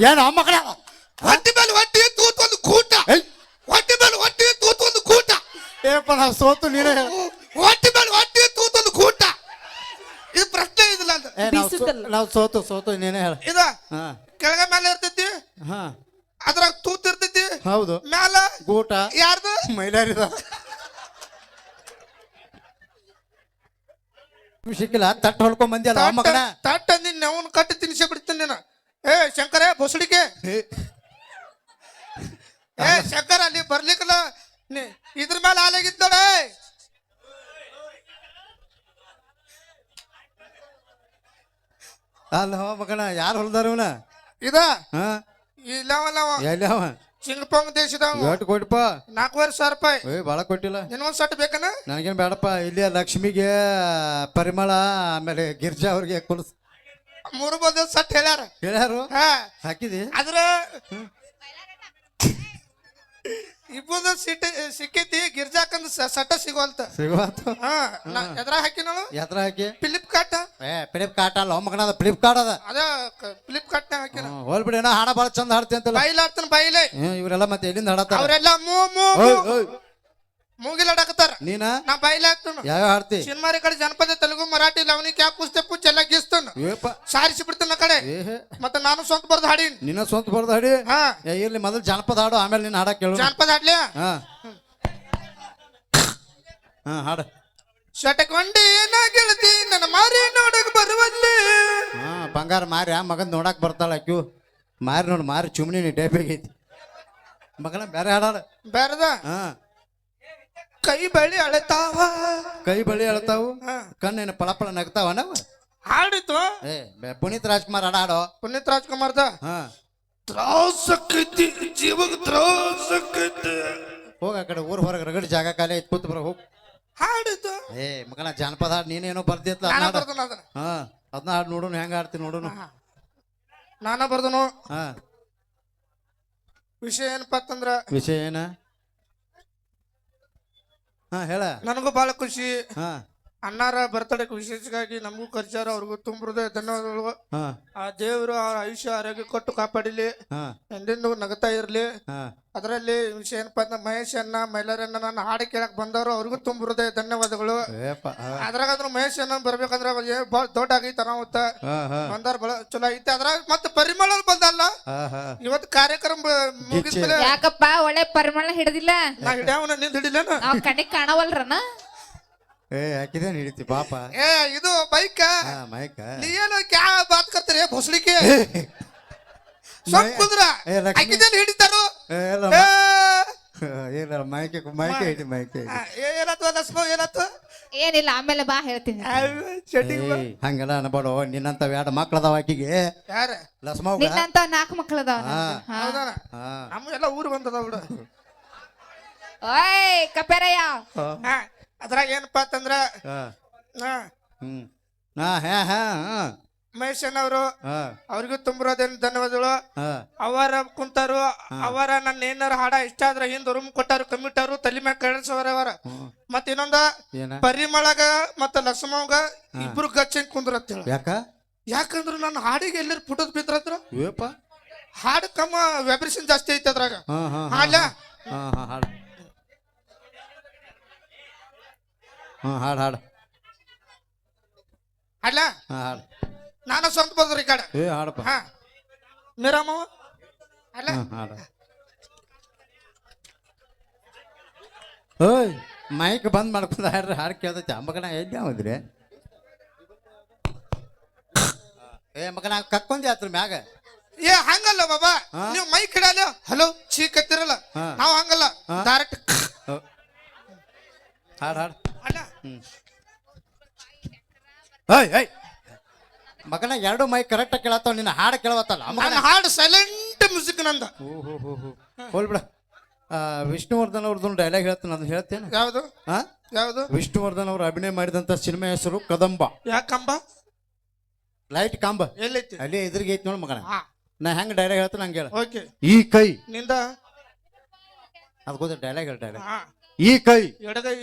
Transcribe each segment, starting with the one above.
ಏನು ಮಕ್ಕಳ ಹೊಟ್ಟೆ ಮೇಲೆ ಹೊಟ್ಟೆ ತೂತ್ ಒಂದು ಕೂಟ ಹೊಟ್ಟೆ ಮೇಲೆ ಹೊಟ್ಟೆ ತೂತ್ ಒಂದು ಕೂಟ ಏಪ್ಪ ನಾ ಸೋತು ನೀನೇ ಹೊಟ್ಟೆ ಮೇಲೆ ಹೊಟ್ಟೆ ತೂತ್ ಒಂದು ಕೂಟ ಇದು ಪ್ರಶ್ನೆ ಇದಿಲ್ಲ ಅಂತ ನಾವು ಸೋತು ನೀನೇ ಹೇಳ ಇದ ಕೆಳಗ ಮೇಲೆ ಇರ್ತೈತಿ ಹಾ ಅದ್ರಾಗ ತೂತ್ ಇರ್ತೈತಿ ಹೌದು ಮ್ಯಾಲ ಗೂಟ ಯಾರ್ದು ಮೈಲಾರಿದ ಸಿಕ್ಕಿಲ್ಲ ತಟ್ಟು ಹೊಲ್ಕೊಂಡ್ ಬಂದಿಯಲ್ಲ ಮಗನ ತಟ್ಟ ನಿನ್ನ ಅವನ್ ಕಟ್ಟಿ ತಿನ್ಸಿ ಬಿಡ್ತೀನಿ ನೀನು ಏ ಶಂಕರ ಬೊಸಡಿಕೆ ಏ ಶಂಕರ ಅಲ್ಲಿ ಬರ್ಲಿಕ್ಕಲ್ಲ ಇದ್ರ ಮೇಲೆ ಆಲಾಗಿದ್ದಾಳೆ ಅಲ್ಲ ಮಗನ ಯಾರು ಹೊಲ್ದಾರವನ ಇದ ಹಾ ಇಲ್ಲವಲ್ಲವ ಎಲ್ಲವ ಸಿಂಗಪಂಗ್ ದೇಶದವ ಎಷ್ಟು ಕೊಟ್ಟಪ್ಪ 4,500 ರೂಪಾಯಿ ಏ ಭಾಳ ಕೊಟ್ಟಿಲ್ಲ ನಿನ್ಗೊಂದ್ ಸಟ್ ಬೇಕನ ನನಗೇನು ಬೇಡಪ್ಪ ಇಲ್ಲಿ ಲಕ್ಷ್ಮಿಗೆ ಪರಿಮಳ ಆಮೇಲೆ ಗಿರ್ಜಾ ಅವ್ರಿಗೆ ಕುಲ್ಸ್ 3 ಬದ ಸಟ್ ಹೇಳ್ಯಾರ ಹೇಳ್ಯಾರು ಹಾ ಹಾಕಿದಿ ಆದ್ರ ಇಬ್ಬದ ಸೀಟ್ ಸಿಕ್ಕೈತಿ ಗಿರ್ಜಾಕಂದ್ ಸಟ್ಟ ಸಿಗೋಲ್ತ ಸಿಗುವತ್ತು ಹಾ ಎದ್ರಾಗ ಹಾಕಿ ನೋಡು ಎತ್ರ ಹಾಕಿ ಫ್ಲಿಪ್ಕಾರ್ಟ್ ಫ್ಲಿಪ್ಕಾರ್ಟ್ ಅಲ್ಲ ಮಗನ ಅದ ಫ್ಲಿಪ್ಕಾರ್ಟ್ ಅದ ಅದ ಫ್ಲಿಪ್ಕಾರ್ಟ್ ಹಾಕಿ ಹೋಲ್ಬಿಡಿ ಏನೋ ಹಾಡ ಭಾಳ ಚಂದ ಹಾಡ್ತಿ ಅಂತಲ್ಲ ಬೈಲಾಡ್ತಾನ ಬೈಲೆ ಇವರೆಲ್ಲ ಮತ್ತೆ ಎಲ್ಲಿಂದ ಹಾಡತ್ತಾರ ಅವರೆಲ್ಲ ಮೂಗಿಲಾಡಕತ್ತಾರ ನೀನ ನಾ ಬೈಲೆ ಹಾಕ್ತಾನ ಯಾವ ಹಾಡ್ತಿ ಸಿನಿಮಾರಿ ಕಡೆ ಜನಪದ ತೆಲುಗು ಮರಾಠಿ ಲವಣಿ ಕ್ಯಾ ಕುಸ್ತೆ ಪುಚ್ಚ ಎಲ್ಲ ಗೀಸ್ತಾನ ಸಾರಿಸಿ ಬಿಡ್ತಾನ ಕಡೆ ಮತ್ತೆ ನಾನು ಸ್ವಂತ ಬರ್ದು ಹಾಡೀನಿ ನಿನ್ನ ಸ್ವಂತ ಬರ್ದು ಹಾಡಿ ಹಾ ಇರ್ಲಿ ಮೊದಲು ಜಾನಪದ ಹಾಡು ಆಮೇಲೆ ನಿನ್ನ ಹಾಡಕ್ ಕೇಳು ಜಾನಪದ ಹಾಡ್ಲಿ ಹಾ ಹಾ ಹಾಡ ಶಟಕೊಂಡಿ ಏನ ಗೆಳತಿ ನನ್ನ ಮಾರಿ ನೋಡಕ್ ಬರುವಲ್ಲಿ ಹಾ ಬಂಗಾರ ಮಾರಿ ಆ ಮಗನ್ ನೋಡಕ್ ಬರ್ತಾಳ ಕ್ಯೂ ಮಾರಿ ನೋಡಿ ಮಾರಿ ಚುಮ್ನಿ ನೀ ಟೈಪಿಗೆ ಐತಿ ಮಗನ ಬೇರೆ ಹಾಡಾಡ ಬೇರದ ಹಾ ಕೈ ಬಳಿ ಅಳತಾವ ಕೈ ಬಳಿ ಅಳ್ತಾವು ಕಣ್ಣಿನ ಪಳಪಳ ನಗ್ತಾವ ನಾವು ಹಾಡಿತು ಪುನೀತ್ ರಾಜ್ಕುಮಾರ್ ಹಾಡಾಡೋ ಪುನೀತ್ ರಾಜ್ಕುಮಾರ್ದ ಹಾ ತ್ರಾಸಕ್ಕೈತಿ ಜೀವಕ್ಕೆ ತ್ರಾಸಕ್ಕೈತಿ ಹೋಗ ಆ ಕಡೆ ಊರ್ ಹೊರಗೆ ರಗಡಿ ಜಾಗ ಖಾಲಿ ಐತಿ ಕೂತ್ ಬರ ಹೋಗ್ ಹಾಡಿತು ಮಗನ ಜಾನಪದ ಹಾಡು ನೀನೇನೋ ಬರ್ದಿತ್ತ ಹಾ ಅದನ್ನ ಹಾಡು ನೋಡೋಣ ಹೆಂಗ ಆಡ್ತೀನಿ ನೋಡೋಣ ನಾನ ಬರ್ದನು ಹಾ ವಿಷಯ ಏನಪ್ಪಾ ಅಂತಂದ್ರ ವಿಷಯ ಏನ ಹಾ ಹೇಳ ನನಗೂ ಬಹಳ ಖುಷಿ ಹಾ ಅಣ್ಣಾರ ಬರ್ತಡೇಕ್ ವಿಶೇಷವಾಗಿ ನಮಗೂ ಕರ್ಚಾರ ಅವ್ರಿಗೂ ತುಂಬ ಧನ್ಯವಾದಗಳು ಹಾ ಆ ದೇವರು ಅವ್ರ ಆಯುಷ್ಯ ಆರೋಗ್ಯ ಕೊಟ್ಟು ಕಾಪಾಡಿಲಿ ಹಾ ಎಂದೆಂದು ನಗತಾ ಇರ್ಲಿ ಹಾ ಅದರಲ್ಲಿ ವಿಷಯ ಏನಪ್ಪಾ ಅಂದ್ರೆ ಮಹೇಶ್ ಅಣ್ಣ ಮೈಲಾರಣ್ಣ ನನ್ನ ಹಾಡು ಕೇಳಕ್ ಬಂದವರು ಅವ್ರಿಗೂ ತುಂಬ ಹೃದಯ ಧನ್ಯವಾದಗಳು ಅದ್ರಾಗಾದ್ರೂ ಮಹೇಶ್ ಅಣ್ಣ ಬರ್ಬೇಕಂದ್ರ ಬಹಳ ದೊಡ್ಡ ಆಗೈತ ಅನಾಹುತ ಬಂದಾರ ಬಹಳ ಚಲೋ ಐತಿ ಅದ್ರಾಗ ಮತ್ತೆ ಪರಿಮಳ ಬಂದಲ್ಲ ಇವತ್ತು ಕಾರ್ಯಕ್ರಮ ಮುಗಿದ್ಮೇಲೆ ಯಾಕಪ್ಪ ಒಳ್ಳೆ ಪರಿಮಳ ಹಿಡಿದಿಲ್ಲ ನಾ ಹಿಡ್ಯಾವನ ನಿಂದ ಹಿಡಿಲೇನ ನಾವ್ ಕಣ್ಣಿಗೆ ಕಾಣವಲ್ರನ ಹಾಕಿದೇನ್ ಹಿಡಿತಿ ಪಾಪ ಇದು ಬೈಕ್ ಮೈಕ ನೀ ಏನು ಕ್ಯಾ ಬಾತ್ ಕರ್ತಾರೆ ಭೋಸಡಿಕೆ ಕುಂದ್ರ ಹಾಕಿದೇನು ಹಿಡಿತಾರು ಏನ ಮೈಕೆ ಮೈಕೆ ಹಿಡಿ ಮೈಕೆ ಏನಾತು ಲಸ್ಮೋ ಏನಾತು ಏನಿಲ್ಲ ಆಮೇಲೆ ಬಾ ಹೇಳ್ತೀನಿ ಹಂಗೆಲ್ಲ ಅನ್ಬೇಡ ನಿನ್ನಂತ ಎರಡು ಮಕ್ಳದಾವ ಆಕಿಗೆ ಯಾರ ಲಸ್ಮಾವ್ ನಿನ್ನಂತ 4 ಮಕ್ಕಳದಾವ ಹೌದಾನ ನಮ್ಗೆಲ್ಲ ಊರು ಬಂದದ ಬಿಡು ಓಯ್ ಕಪೆರಯ್ಯ ಅದ್ರಾಗ ಏನಪ್ಪಾ ಅಂತಂದ್ರ ಮಹೇಶ್ ಅಣ್ಣವರು ಅವ್ರಿಗೂ ತುಂಬ ಧನ್ಯವಾದಗಳು ಅವರ ಕುಂತಾರು ಅವರ ನನ್ನ ಏನಾರ ಹಾಡ ಇಷ್ಟ ಆದ್ರ ಹಿಂದ ರೂಮ್ ಕೊಟ್ಟಾರು ಕಮ್ಮಿಟ್ಟಾರು ತಲೆ ಮ್ಯಾಗ ಕಳಿಸೋರ ಮತ್ತ ಇನ್ನೊಂದ ಪರಿಮಳಗ ಮತ್ತ ಲಕ್ಷ್ಮವ್ಗ ಇಬ್ರು ಗಚ್ಚನ್ ಕುಂದ್ರತ್ತ ಯಾಕಂದ್ರ ನನ್ನ ಹಾಡಿಗೆ ಎಲ್ಲರೂ ಪುಟದ್ ಬಿದ್ರತ್ರ ಹಾಡು ಕಮ್ಮ ವೈಬ್ರೇಷನ್ ಜಾಸ್ತಿ ಐತಿ ಅದ್ರಾಗ ಹಾಡ ಹಾಡು ಹಾಡು ಅಲ್ಲ ಹಾಡು ನಾನು ಸ್ವಂತ ಬಂದ್ರಿ ಕಡೆ ಹಾಡಪ್ಪ ಹಾ ಮೀರಾಮವ ಅಲ್ಲ ಹಾಡು ಓಯ್ ಮೈಕ್ ಬಂದ್ ಮಾಡ್ಕೊಂಡ ಹಾಡ್ರಿ ಹಾಡು ಕೇಳ್ತೈತಿ ಮಗನ ಎಲ್ಲಿ ಯಾವ್ದ್ರಿ ಮಗನ ಕಕ್ಕೊಂಡಿ ಆತ್ರ ಮ್ಯಾಗ ಹಂಗಲ್ಲ ಬಾಬಾ ನೀವು ಮೈಕ್ ಹಿಡಲ್ಲ ಹಲೋ ಚೀಕತ್ತಿರಲ್ಲ ನಾವು ಹಂಗಲ್ಲ ಡೈರೆಕ್ಟ್ ಹಾಡು ಹಾಡು ಅಲ್ಲ ಮಗನ ಎರಡು ಮೈ ಕರೆಕ್ಟ್ ಕೇಳತ್ತಾವ ನಿನ್ನ ಹಾಡು ಕೇಳವತ್ತಲ್ಲ ನನ್ನ ಹಾಡು ಸೈಲೆಂಟ್ ಮ್ಯೂಸಿಕ್ ನಂದ ಹೋಲ್ಬಿಡ ವಿಷ್ಣುವರ್ಧನ್ ಅವ್ರದ್ದು ಡೈಲಾಗ್ ಹೇಳ್ತಾನೆ ಅದನ್ನ ಹೇಳ್ತೇನೆ ಯಾವುದು ಯಾವುದು ವಿಷ್ಣುವರ್ಧನ್ ಅವ್ರು ಅಭಿನಯ ಮಾಡಿದಂತ ಸಿನಿಮಾ ಹೆಸರು ಕದಂಬ ಯಾಕಂಬ ಲೈಟ್ ಕಂಬ ಎಲ್ಲೈತಿ ಅಲ್ಲಿ ಎದುರಿಗೆ ಐತಿ ನೋಡ್ ಮಗನ ನಾ ಹೆಂಗ್ ಡೈಲಾಗ್ ಹೇಳ್ತಾನೆ ಹಂಗೆ ಹೇಳ ಓಕೆ ಈ ಕೈ ನಿಂದ ಅದಕ್ಕೋದ ಡೈಲಾಗ್ ಹೇಳ ಡೈಲಾಗ್ ಈ ಕೈ ಎಡಗೈ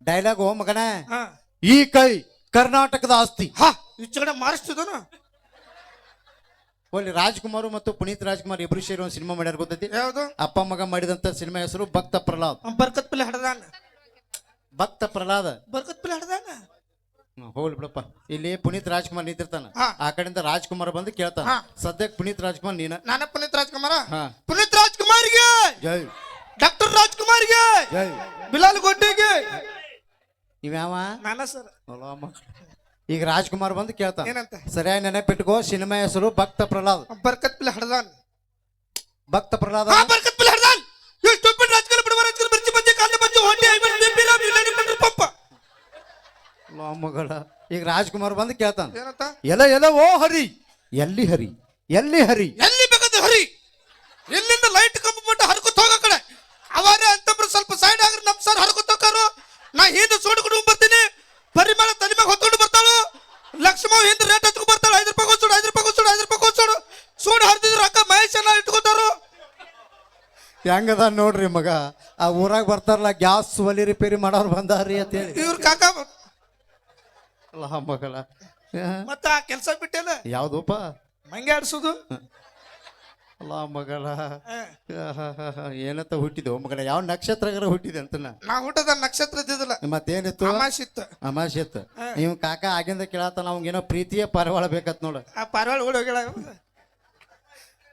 ಡೈಲಾಗ್ ಓ ಮಗನ ಈ ಕೈ ಕರ್ನಾಟಕದ ಆಸ್ತಿ ಈಚೆ ಕಡೆ ಮಾರಿಸ್ತದನ ಒಳ್ಳೆ ರಾಜ್ಕುಮಾರ್ ಮತ್ತು ಪುನೀತ್ ರಾಜ್ಕುಮಾರ್ ಇಬ್ರು ಸೇರಿ ಒಂದು ಸಿನಿಮಾ ಮಾಡ್ಯಾರ ಗೊತ್ತೈತಿ? ಯಾವ್ದು? ಅಪ್ಪ ಮಗ ಮಾಡಿದಂತ ಸಿನಿಮಾ ಹೆಸರು ಭಕ್ತ ಪ್ರಹ್ಲಾದ್. ಬರ್ಕತ್ ಪಿಲ್ ಹಡ್ದಾನ. ಭಕ್ತ ಪ್ರಹ್ಲಾದ. ಬರ್ಕತ್ ಪಿಲ್ ಹಡ್ದಾನ. ಹೋಗ್ಲಿ ಬಿಡಪ್ಪ. ಇಲ್ಲಿ ಪುನೀತ್ ರಾಜ್ಕುಮಾರ್ ನಿಂತಿರ್ತಾನ, ಹಾ. ಆ ಕಡೆಯಿಂದ ರಾಜ್ಕುಮಾರ್ ಬಂದು ಕೇಳ್ತಾನ. ಹಾ. ಸದ್ಯಕ್ಕೆ ಪುನೀತ್ ರಾಜ್ಕುಮಾರ್ ನೀನ. ನಾನ ಪುನೀತ್ ರಾಜ್ಕುಮಾರ. ಹಾ. ಪುನೀತ್ ರಾಜ್ಕುಮಾರ್ಗೆ ಜೈ ಡಾಕ್ಟರ್ ರಾಜ್ಕುಮಾರ್ಗೆ ಜೈ. ಬಿಲಾಲ್ ಗೊಡ್ಡಿಗೆ ಇವ್ಯಾವ? ನಾನ ಸರ್. ಈಗ ರಾಜ್ಕುಮಾರ್ ಬಂದು ಕೇಳ್ತಾನ. ಏನಂತ? ಸರಿಯಾಗಿ ನೆನಪಿಟ್ಕೋ, ಸಿನಿಮಾ ಹೆಸರು ಭಕ್ತ ಪ್ರಹ್ಲಾದ್. ಬರ್ಕತ್ ಪಿಲ್ ಹಡ್ದಾನ್. ಭಕ್ತ ಪ್ರಹ್ಲಾದ. ಹಾ, ಬರ್ಕತ್ ಪಿಲ್ ಹಡ್ದಾನ್. ಯು ಸ್ಟೂಪಿಡ್ ರಾಜ್ಕುಮಾರ್ ಬಡವ ರಾಜ್ಕುಮಾರ್ ಬರ್ಚಿ ಬಂಜೆ ಕಾಲ ಬಂಜೆ ಹೊಂಡಿ ಐವನ್ ಬಿಪಿಲ ಬಿಲಾನಿ ಪಂಡ್ರ ಪಂಪ. ಮಗಳ ಈಗ ರಾಜ್ಕುಮಾರ್ ಬಂದು ಕೇಳ್ತಾನ. ಏನಂತ? ಎಲ್ಲ ಓ ಹರಿ, ಎಲ್ಲಿ ಹರಿ, ಎಲ್ಲಿ ಹರಿ? ಎಲ್ಲಿ ಬೇಕಾದ ಹರಿ, ಎಲ್ಲಿಂದ ಲೈಟ್ ಕಂಬ ಮಟ್ಟ ಹರ್ಕೊತ ಹೋಗ ಕಡೆ ಅವಾರ ಅಂತಂದ್ರೆ ಸ್ವಲ್ಪ ಸೈಡ್ ಆಗ್ರಿ. ನಮ್ ಸರ್ ಹರ್ಕೊತ ಹೋಗಾರು. ನಾ ಹಿಂದೆ ಸೋಡ್ಕೊಂಡು ಬರ್ತೀನಿ. ಪರಿಮಳ ತಲೆ ಮ್ಯಾಗ ಹೊತ್ಕೊಂಡು ಬರ್ತಾಳು. ಲಕ್ಷ್ಮವ್ ಹಿಂದೆ ರೇಟ್ ಹತ್ಕೊಂಡು ಬರ್ತಾಳು. 5 ರೂಪಾಯಿ ಕೊಡ್ಸೋಡು, 5 ರೂಪಾಯಿ ಕೊಡ್ಸೋಡು, 5 ರೂಪಾಯಿ ಕೊಡ್ಸೋಡು. ಸೋಡು ಹರಿದಿದ್ರು ಅಕ್ಕ ಮಹೇಶ್ ಎಲ್ಲ ಇಟ್ಕೋತಾರು. ಹೆಂಗದ ನೋಡ್ರಿ ಮಗ, ಆ ಊರಾಗ ಬರ್ತಾರಲ್ಲ ಗ್ಯಾಸ್ ಒಲಿ ರಿಪೇರಿ ಮಾಡೋರು ಬಂದಾರ್ರಿ ಅಂತ ಹೇಳಿ. ಇವ್ರ ಕಾಕ ಅಲ್ಲ ಮಗಳ. ಮತ್ತ ಆ ಕೆಲಸ ಬಿಟ್ಟೇನ ಯಾವ್ದಪ್ಪ? ಮಂಗೆ ಆಡ್ಸೋದು. ಅಲ್ಲ ಮಗಳ, ಏನಂತ ಹುಟ್ಟಿದೆವು ಮಗಳ? ಯಾವ ನಕ್ಷತ್ರಗಾರ ಹುಟ್ಟಿದೆ ಅಂತ? ನಾ ಊಟದ ನಕ್ಷತ್ರ ಇದ್ದಿದ್ದಿಲ್ಲ, ಮತ್ತೇನಿತ್ತು? ಅಮಾಶಿತ್ತು. ಅಮಾಶೆ ಇತ್ತು. ಇವ್ ಕಾಕ ಆಗಿಂದ ಕೇಳತ್ತಾನ, ಅವಂಗೇನೋ ಪ್ರೀತಿಯ ಪಾರಿವಾಳ ಬೇಕತ್ ನೋಡ. ಆ ಪಾರಿವಾಳ ಓಡಿ ಹೋಗ್ಯಾಳ.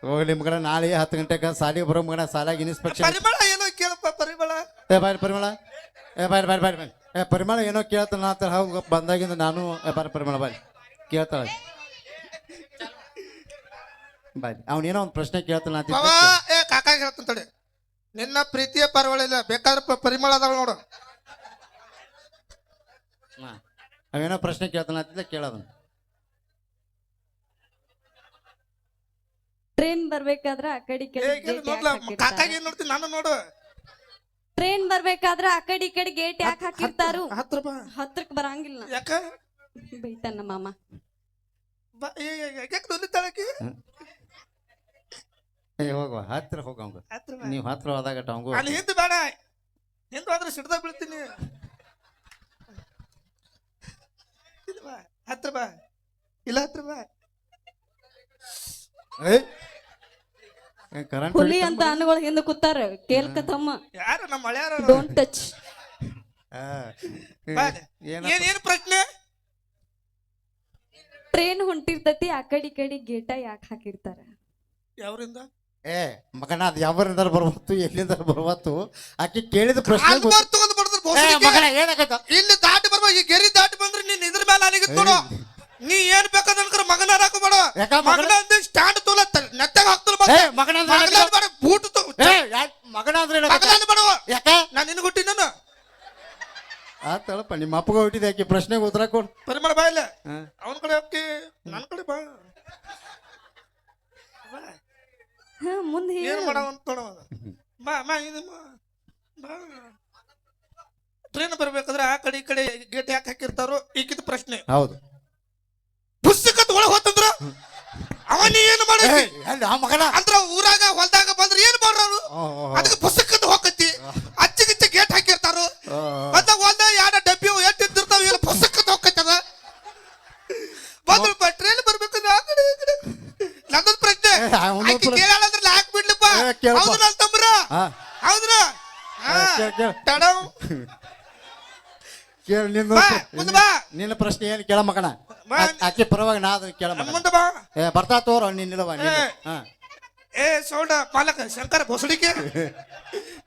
ಹೋಗ್ಲಿ ಮಗಳ, ನಾಳೆ 10 ಗಂಟೆಗೆ ಸಾಲಿಗೆ ಬರೋ ಮಗನ ಸಾಲಾಗಿ ಇನ್ಸ್ಪೆಕ್ಷನ್. ಪರಿಮಳ ಏನೋ ಕೇಳಪ್ಪ. ಪರಿಮಳ ಬಾರಿ ಪರಿಮಳ, ಬಾರಿ ಪರಿಮಳ ಏನೋ ಕೇಳ್ತಾನ ಅಂತ ಹೋಗ ಬಂದಾಗಿಂದ ನಾನು ಬಾರಿ ಪರಿಮಳ ಬಾರಿ ಕೇಳ್ತಾಳ. ಬಾರಿ ಅವನೇನೋ ಒಂದು ಪ್ರಶ್ನೆ ಕೇಳ್ತಾನ ಅಂತ. ಏ ಕಾಕ ಹೇಳ್ತಂತಡೆ, ನಿನ್ನ ಪ್ರೀತಿಯ ಪಾರಿವಾಳ ಇಲ್ಲ, ಬೇಕಾದ್ರೆ ಪರಿಮಳ ಅದಾವ ನೋಡು. ಅವೇನೋ ಪ್ರಶ್ನೆ ಕೇಳ್ತಾನ ಅಂತಿದ್ದ, ಕೇಳೋದನ್ನ. ಟ್ರೈನ್ ಬರ್ಬೇಕಾದ್ರ ಆ ಕಡೆ ಕಾಕಾಗ ಏನ್ ನೋಡ್ತೀನಿ ನಾನು ನೋಡು. ಟ್ರೈನ್ ಬರ್ಬೇಕಾದ್ರ ಆ ಕಡೆ ಈ ಕಡೆ ಗೇಟ್ ಯಾಕೆ ಹಾಕಿರ್ತಾರು? ಹತ್ರ ಬಾ. ಹತ್ರಕ್ ಬರಂಗಿಲ್ಲ. ಯಾಕ ಬೈತಾನ ಮಾಮ. ಯಾಕೆ ದೊಲಿತಾಳಕಿ? ಹೋಗುವ ಹತ್ರ ಹೋಗಂಗ, ನೀವು ಹತ್ರ ಹೋದಾಗ ಟಂಗು ಅಲ್ಲಿ ಹಿಂದೆ ಬೇಡ, ಹಿಂದೆ ಹೋದ್ರೆ ಸಿಡ್ದಾಗ ಬೀಳ್ತೀನಿ. ಹತ್ರ ಬಾ, ಇಲ್ಲ ಹತ್ರ ಬಾ. ಕರೆಂಟ್ ಹುಲಿ ಅಂತ ಅನುಗಳು ಹಿಂದೆ ಕೂತಾರ, ಕೇಳ್ಕತಮ್ಮ. ಯಾರು ನಮ್ಮ ಮಳೆಯಾರ? Don't touch. ಏನ್ ಪ್ರಶ್ನೆ? ಟ್ರೈನ್ ಹೊಂಟಿರ್ತತಿ, ಆ ಕಡೆ ಈ ಕಡೆ ಗೇಟ ಯಾಕೆ ಹಾಕಿರ್ತಾರ? ಯಾವ್ರಿಂದ? ಮಗನ ಅದು ಯಾವರಿಂದ ಬರ್ಬತ್ತು, ಎಲ್ಲಿಂದ ಬರ್ಬತ್ತು? ಆಕೆ ಕೇಳಿದ ಪ್ರಶ್ನೆ ಇಲ್ಲಿ ದಾಟಿ ಬರ್ಬ, ಈ ಗೆರಿ ದಾಟಿ ಬಂದ್ರೆ ನೀನ್ ಇದ್ರ ಮೇಲೆ ಅಲ್ಲಿಗಿತ್ತು ನೋಡು. ನೀ ಏನ್ ಬೇಕಾದ್ರೆ ಮಗನ ಹಾಕೋಬೇಡ. ಮಗನ ಅಂದ್ರೆ ಸ್ಟ್ಯಾಂಡ್ ತೋಲ ನೆತ್ತಾಗ ಹಾಕ್ತಲ್ಲ ಬೂಟ್ ಮಗನ ಅಂದ್ರೆ ಬಡವ. ಯಾಕೆ ನಾನು ನಿನ್ ಹುಟ್ಟಿ ನಾನು ಆತಳಪ್ಪ, ನಿಮ್ಮ ಅಪ್ಪಗ ಹುಟ್ಟಿದ ಆಕೆ ಪ್ರಶ್ನೆಗೆ ಉತ್ತರ ಕೊಡು. ಪರಿಮಳ ಬಾ ಇಲ್ಲ, ಅವನ ಕಡೆ ಹೋಗಿ ನನ್ನ ಕಡೆ ಬಾ. ಮುಂದೆ ಏನ್ ಮಾಡವಂತ ಬಾ ಬಾ ಇದು ಬಾ. ಟ್ರೈನ್ ಬರ್ಬೇಕಾದ್ರೆ ಆ ಕಡೆ ಈ ಕಡೆ ಗೇಟ್ ಯಾಕೆ ಹಾಕಿರ್ತಾರೋ ಈಗಿದ ಪ್ರಶ್ನೆ. ಹೌದು. ಪುಸ್ತಕದ ಒಳಗೆ ಹೋತಂದ್ರ ಅವನಿ ಏನು ಮಾಡಿ ಮಗನ ಅಂದ್ರ ಊರಾಗ ಹೊಲ್ದಾಗ ಬಂದ್ರೆ ಏನ್ ಮಾಡೋರು? ಅದಕ್ಕೆ ಪುಸ್ತಕದ ಹೋಗತಿ ಅಚ್ಚಿಗಿಚ್ಚ ಗೇಟ್ ಹಾಕಿರ್ತಾರು. ಮತ್ತ ಹೊಲ್ದ ಯಾರ ಡಬ್ಬಿ ಎಟ್ಟಿರ್ತಾವ, ಇಲ್ಲ ಪುಸ್ತಕದ ಹೋಗತ್ತದ. ಬಂದ್ರಪ್ಪ ಟ್ರೈನ್ ಬರ್ಬೇಕಂದ್ರೆ ಆ ಕಡೆ ಈ ಕಡೆ. ನಂದೊಂದು ಪ್ರಶ್ನೆ, ಆಕಿ ಕೇಳಾಳಂದ್ರೆ ಹಾಕ್ ಬಿಡ್ಲಪ್ಪ. ಹೌದ್ರ ನನ್ನ ತಮ್ರ? ಹೌದ್ರ? ತಡವ್ ನಿನ್ನ ಪ್ರಶ್ನೆ ಏನು ಕೇಳ ಮಗನ? ಆಕೆ ಪರವಾಗಿ ನಾ ಅದನ್ನ ಕೇಳ ಮುಂದೆ ಬಾ. ಬರ್ತಾ ತೋರ ನಿಲ್ಲವ. ಏ ಸೌಂಡ ಪಾಲಕ ಶಂಕರ ಬೊಸಡಿಕೆ.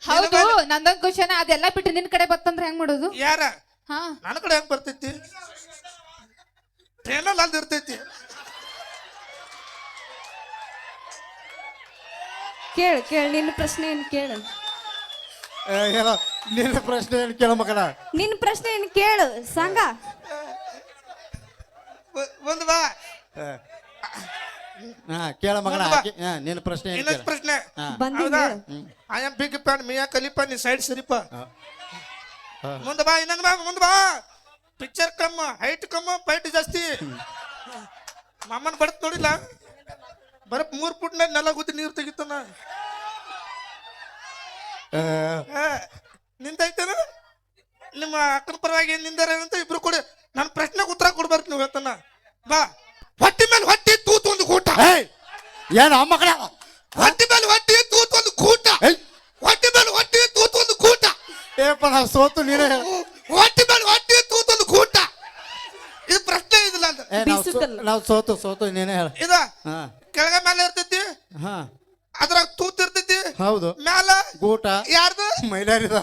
ಹೌದು, ನಂದೊಂದ್ ಕ್ವಶನ್, ಅದೆಲ್ಲ ಬಿಟ್ಟು ನಿನ್ ಕಡೆ ಬತ್ತಂದ್ರೆ ಹೆಂಗ್ ಮಾಡೋದು? ಯಾರ? ಹಾ, ನನ್ನ ಕಡೆ ಹೆಂಗ್ ಬರ್ತೈತಿ? ಟ್ರೈನಲ್ಲಿ ಅಲ್ಲಿ ಇರ್ತೈತಿ. ಕೇಳ ನಿನ್ನ ಪ್ರಶ್ನೆ ಏನ್ ಕೇಳು. ನಿನ್ನ ಪ್ರಶ್ನೆ ಏನು ಕೇಳ ಮಗನ? ನಿನ್ನ ಪ್ರಶ್ನೆ ಏನ್ ಕೇಳು ಸಂಗ. ಒಂದು ಬಾ. ಕೇಳ ಮಗನ, ನಿನ್ನ ಪ್ರಶ್ನೆ ಏನು? ಇನ್ನೊಂದು ಪ್ರಶ್ನೆ. I am big fan Mia Khalifa, ನೀ ಸೈಡ್ ಸರಿಪ. ಮುಂದೆ ಬಾ, ಇನ್ನೊಂದು ಬಾ, ಮುಂದೆ ಬಾ. ಪಿಕ್ಚರ್ ಕಮ್ಮ, ಹೈಟ್ ಕಮ್ಮ, ಫೈಟ್ ಜಾಸ್ತಿ. ಮಾಮನ ಬಡತ್ ನೋಡಿಲ್ಲ, ಬರ 3 ಫುಟ್ ನೆಲ ಗುದ್ದಿ ನೀರು ತೆಗಿತಾನ. ನಿಂತೈತೇನ? ನಿಮ್ಮ ಅಕ್ಕನ ಪರವಾಗಿ ನಿಂದಾರ ಅಂತ ಇಬ್ರು ಕೊಡಿ. ನನ್ನ ಪ್ರಶ್ನೆಗೆ ಉತ್ತರ ಕೊಡ್ಬಾರ್ದು ನೀವು ಹೇಳ್ತಾನ. ಬಾ, ಹೊಟ್ಟಿ ಮೇಲೆ ಹೊಟ್ಟಿ ತೂತು ಒಂದು ಊಟ. ಏನು ಮಕ್ಕಳ ಹೊಟ್ಟೆ ಮೇಲೆ ಹೊಟ್ಟೆ ತೂತ್ ಒಂದು ಕೂಟ ಹೊಟ್ಟೆ ಮೇಲೆ ಹೊಟ್ಟೆ ತೂತ್ ಒಂದು ಕೂಟ ಏಪ್ಪ ನಾ ಸೋತು ನೀನೇ ಹೇಳು. ಹೊಟ್ಟೆ ಮೇಲೆ ಹೊಟ್ಟೆ ತೂತ್ ಒಂದು ಕೂಟ ಇದು ಪ್ರಶ್ನೆ ಇದಿಲ್ಲ ಅಂತ ಏ ನಾವು ಸೋತು ನೀನೇ ಹೇಳ. ಇದ ಹಾ ಕೆಳಗ ಮೇಲೆ ಇರ್ತೈತಿ ಹಾ ಅದ್ರಾಗ ತೂತ್ ಇರ್ತೈತಿ ಹೌದು ಮ್ಯಾಲ ಗೂಟ ಯಾರ್ದು ಮೈಲಾರಿದ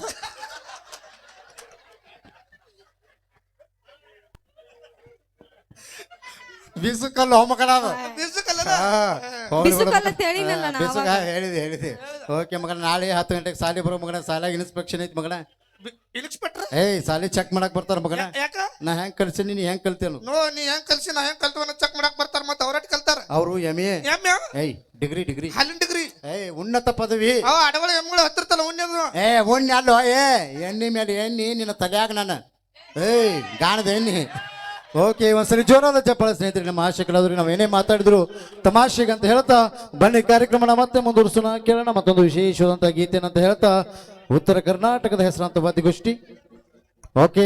ಬೀಸಕಲ್ಲು ಮಕ್ಕಳ ಬಿಸುಕಲ್ಲದ ಬಿಸುಕಲ್ಲ ಹೇಳಿನಲ್ಲ ನಾ ಬೀಸಕ ಹೇಳಿದೆ ಓಕೆ ಮಗನ ನಾಳೆ 10 ಗಂಟೆಗೆ ಸಾಲಿ ಬರೋ ಮಗನ ಸಾಲಾಗ ಇನ್ಸ್ಪೆಕ್ಷನ್ ಐತಿ ಮಗನ. ಇನ್ಸ್ಪೆಕ್ಟರ್ ಏಯ್ ಸಾಲಿ ಚೆಕ್ ಮಾಡಕ್ ಬರ್ತಾರ ಮಗನ. ಯಾಕ ನಾ ಹೆಂಗ್ ಕಲ್ಸೀನಿ ನೀ ಹೆಂಗ್ ಕಲ್ತೇನು? ನೋ ನೀ ಹೆಂಗ್ ಕಲ್ಸಿ ನಾ ಹೆಂಗ್ ಕಲ್ತವನ್ನ ಚೆಕ್ ಮಾಡಕ್ ಬರ್ತಾರ ಮತ್ತೆ ಅವ್ರಟ್ ಕಲ್ತಾರ ಅವರು ಎಮ್ ಎ ಏಯ್ ಡಿಗ್ರಿ ಹಾಲಿನ ಡಿಗ್ರಿ ಏಯ್ ಉನ್ನತ ಪದವಿ. ಅವ ಅಡಗಳ ಎಮ್ಗಳು ಹತ್ತಿರ್ತಲ್ಲ ಉಣ್ಣದು ಏ ಉಣ್ಣೆ ಅಲ್ಲೋ ಎಣ್ಣಿ ಮೇಲೆ ಎಣ್ಣಿ ನಿನ್ನ ತಲೆಯಾಗ ನಾನು ಏಯ್ ಗಾಣದ ಎಣ್ಣಿ. ಓಕೆ ಒಂದ್ಸರಿ ಜೋರಾದ ಚಪ್ಪಾಳೆ ಸ್ನೇಹಿತರೆ. ನಮ್ಮ ಆಶೆಗಳಾದ್ರೆ ನಾವು ಏನೇ ಮಾತಾಡಿದ್ರು ತಮಾಷೆಗೆ ಅಂತ ಹೇಳ್ತಾ ಬನ್ನಿ ಕಾರ್ಯಕ್ರಮನ ಮತ್ತೆ ಮುಂದುವರಿಸೋಣ. ಕೇಳೋಣ ಮತ್ತೊಂದು ವಿಶೇಷವಾದಂತಹ ಗೀತೆನಂತ ಹೇಳ್ತಾ ಉತ್ತರ ಕರ್ನಾಟಕದ ಹೆಸರಾಂತ ವಾದ್ಯಗೋಷ್ಠಿ ಓಕೆ